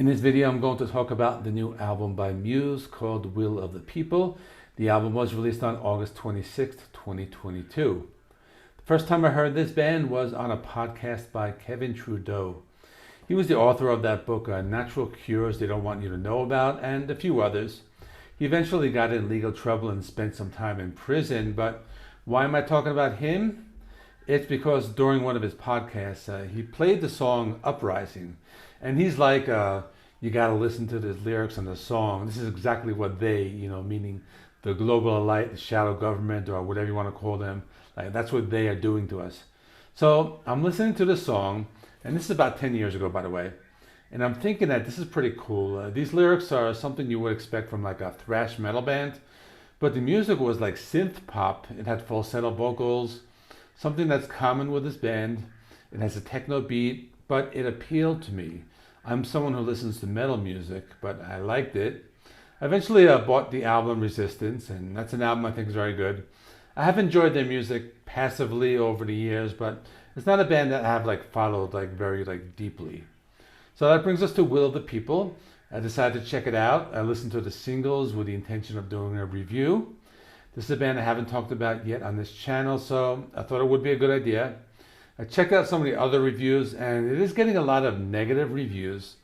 In this video, I'm going to talk about the new album by Muse called Will of the People. The album was released on August 26th, 2022. The first time I heard this band was on a podcast by Kevin Trudeau. He was the author of that book, Natural Cures They Don't Want You to Know About, and a few others. He eventually got in legal trouble and spent some time in prison, but why am I talking about him? It's because during one of his podcasts, he played the song Uprising. And he's like, you got to listen to the lyrics and the song. This is exactly what they, meaning the global elite, the shadow government, or whatever you want to call them, like that's what they are doing to us. So I'm listening to the song, and this is about 10 years ago, by the way. And I'm thinking that this is pretty cool. These lyrics are something you would expect from like a thrash metal band. But the music was like synth pop. It had falsetto vocals, something that's common with this band. It has a techno beat, but it appealed to me. I'm someone who listens to metal music, but I liked it. I eventually bought the album Resistance, and that's an album I think is very good. I have enjoyed their music passively over the years, but it's not a band that I have followed very deeply. So that brings us to Will of the People. I decided to check it out. I listened to the singles with the intention of doing a review. This is a band I haven't talked about yet on this channel, so I thought it would be a good idea. I checked out some of the other reviews, and it is getting a lot of negative reviews,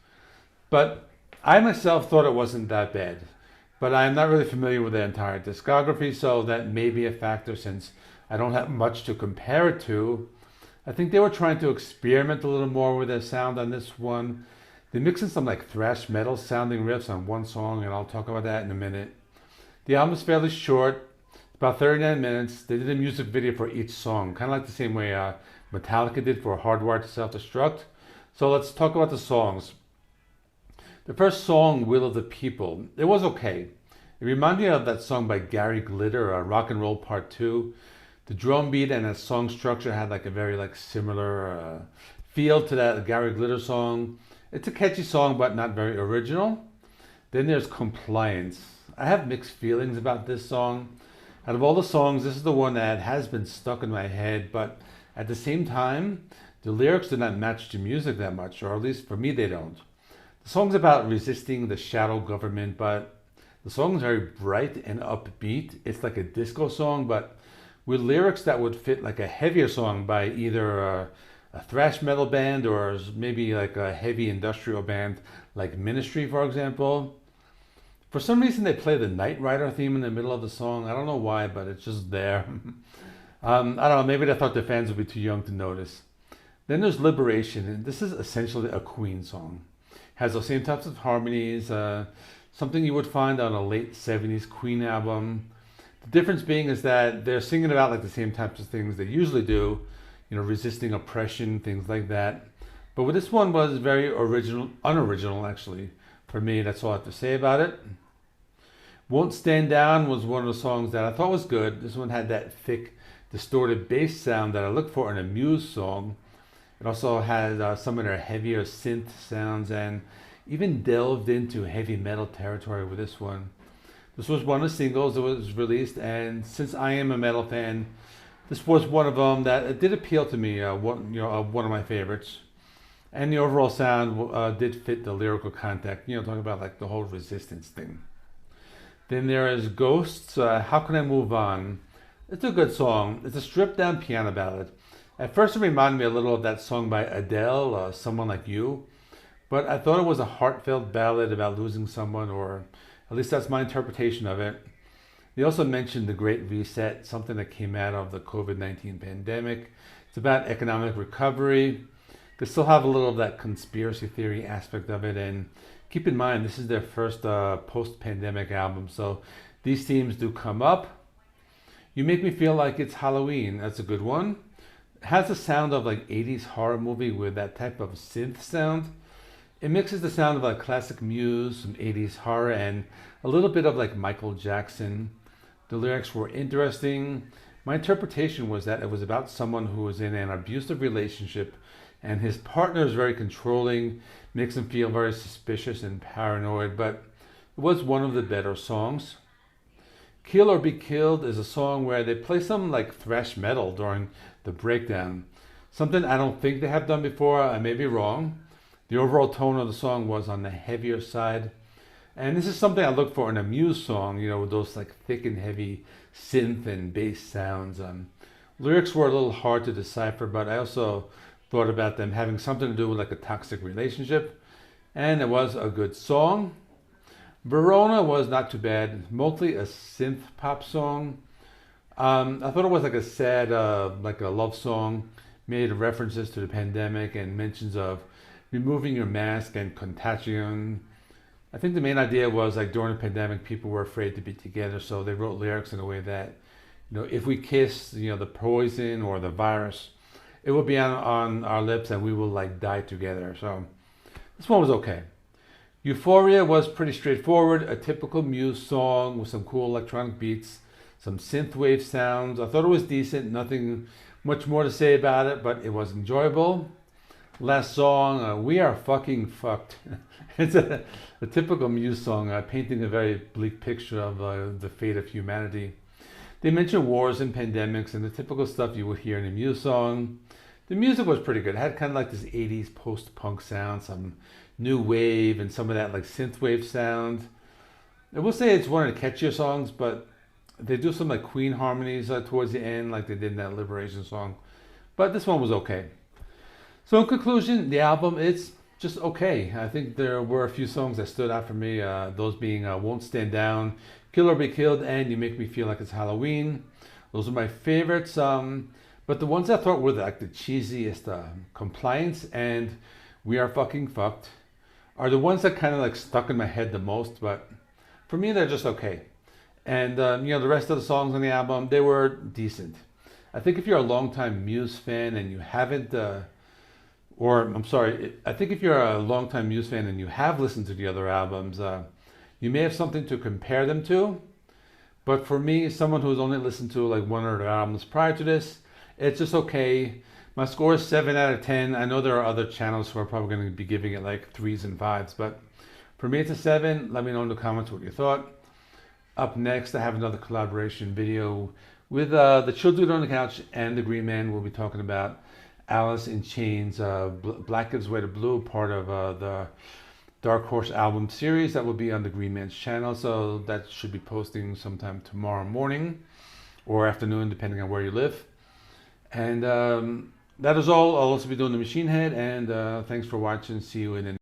but I myself thought it wasn't that bad. But I'm not really familiar with their entire discography, so that may be a factor since I don't have much to compare it to. I think they were trying to experiment a little more with their sound on this one. They mix in some thrash metal sounding riffs on one song, and I'll talk about that in a minute. The album is fairly short, about 39 minutes. They did a music video for each song, kind of like the same way Metallica did for Hardwired to Self-Destruct. So let's talk about the songs. The first song, Will of the People, it was okay. It reminded me of that song by Gary Glitter, Rock and Roll Part 2. The drum beat and the song structure had a very similar feel to that Gary Glitter song. It's a catchy song, but not very original. Then there's Compliance. I have mixed feelings about this song. Out of all the songs, this is the one that has been stuck in my head, but at the same time, the lyrics do not match the music that much, or at least for me they don't. The song's about resisting the shadow government, but the song's very bright and upbeat. It's like a disco song, but with lyrics that would fit like a heavier song by either a thrash metal band or maybe like a heavy industrial band like Ministry, for example. For some reason, they play the Knight Rider theme in the middle of the song. I don't know why, but it's just there. I don't know, maybe they thought their fans would be too young to notice. Then there's Liberation, and this is essentially a Queen song. It has those same types of harmonies, something you would find on a late 70s Queen album. The difference being is that they're singing about the same types of things they usually do, resisting oppression, things like that. But with this one was very unoriginal actually. For me, that's all I have to say about it. Won't Stand Down was one of the songs that I thought was good. This one had that thick, distorted bass sound that I look for in a Muse song. It also had some of their heavier synth sounds and even delved into heavy metal territory with this one. This was one of the singles that was released, and since I am a metal fan, this was one of them that did appeal to me, one of my favorites. And the overall sound did fit the lyrical content, talking about the whole resistance thing. Then there is Ghosts, How Can I Move On? It's a good song. It's a stripped down piano ballad. At first it reminded me a little of that song by Adele, Someone Like You. But I thought it was a heartfelt ballad about losing someone, or at least that's my interpretation of it. They also mentioned the Great Reset, something that came out of the COVID-19 pandemic. It's about economic recovery. They still have a little of that conspiracy theory aspect of it, and keep in mind this is their first post-pandemic album, so these themes do come up. You Make Me Feel Like It's Halloween, that's a good one. It has the sound of 80s horror movie with that type of synth sound. It mixes the sound of classic Muse, some 80s horror, and a little bit of Michael Jackson. The lyrics were interesting. My interpretation was that it was about someone who was in an abusive relationship and his partner is very controlling, makes him feel very suspicious and paranoid, but it was one of the better songs. Kill or Be Killed is a song where they play some thrash metal during the breakdown. Something I don't think they have done before, I may be wrong. The overall tone of the song was on the heavier side. And this is something I look for in a Muse song, with those like thick and heavy synth and bass sounds. Lyrics were a little hard to decipher, but I also thought about them having something to do with like a toxic relationship. And it was a good song. Verona was not too bad, mostly a synth pop song. I thought it was like a sad, like a love song, made references to the pandemic and mentions of removing your mask and contagion. I think the main idea was like during the pandemic, people were afraid to be together, so they wrote lyrics in a way that, if we kiss, the poison or the virus, it will be on our lips and we will like die together. So this one was okay. Euphoria was pretty straightforward, a typical Muse song with some cool electronic beats, some synthwave sounds. I thought it was decent, nothing much more to say about it, but it was enjoyable. Last song, We Are Fucking Fucked. It's a typical Muse song, painting a very bleak picture of the fate of humanity. They mention wars and pandemics and the typical stuff you would hear in a Muse song. The music was pretty good. It had kind of like this 80s post-punk sound, some new wave and some of that like synthwave sound. I will say it's one of the catchier songs, but they do some like Queen harmonies towards the end, like they did in that Liberation song. But this one was okay. So in conclusion, the album is just okay. I think there were a few songs that stood out for me. Those being Won't Stand Down, Kill or Be Killed, and You Make Me Feel Like It's Halloween. Those are my favorites. But the ones I thought were like the cheesiest, Compliance and We Are Fucking Fucked, are the ones that kind of like stuck in my head the most. But for me, they're just okay. And the rest of the songs on the album, they were decent. I think if you're a longtime Muse fan and you haven't, I think if you're a longtime Muse fan and you have listened to the other albums, you may have something to compare them to. But for me, someone who's only listened to like one or two albums prior to this, it's just okay. My score is 7 out of 10. I know there are other channels who are probably going to be giving it like 3s and 5s, but for me, it's a 7. Let me know in the comments what you thought. Up next, I have another collaboration video with the Chill Dude on the Couch and the Green Man. We'll be talking about Alice in Chains, Black Gives Way to Blue, part of the Dark Horse album series that will be on the Green Man's channel. So that should be posting sometime tomorrow morning or afternoon, depending on where you live. And that is all. I'll also be doing the Machine Head. And thanks for watching. See you in the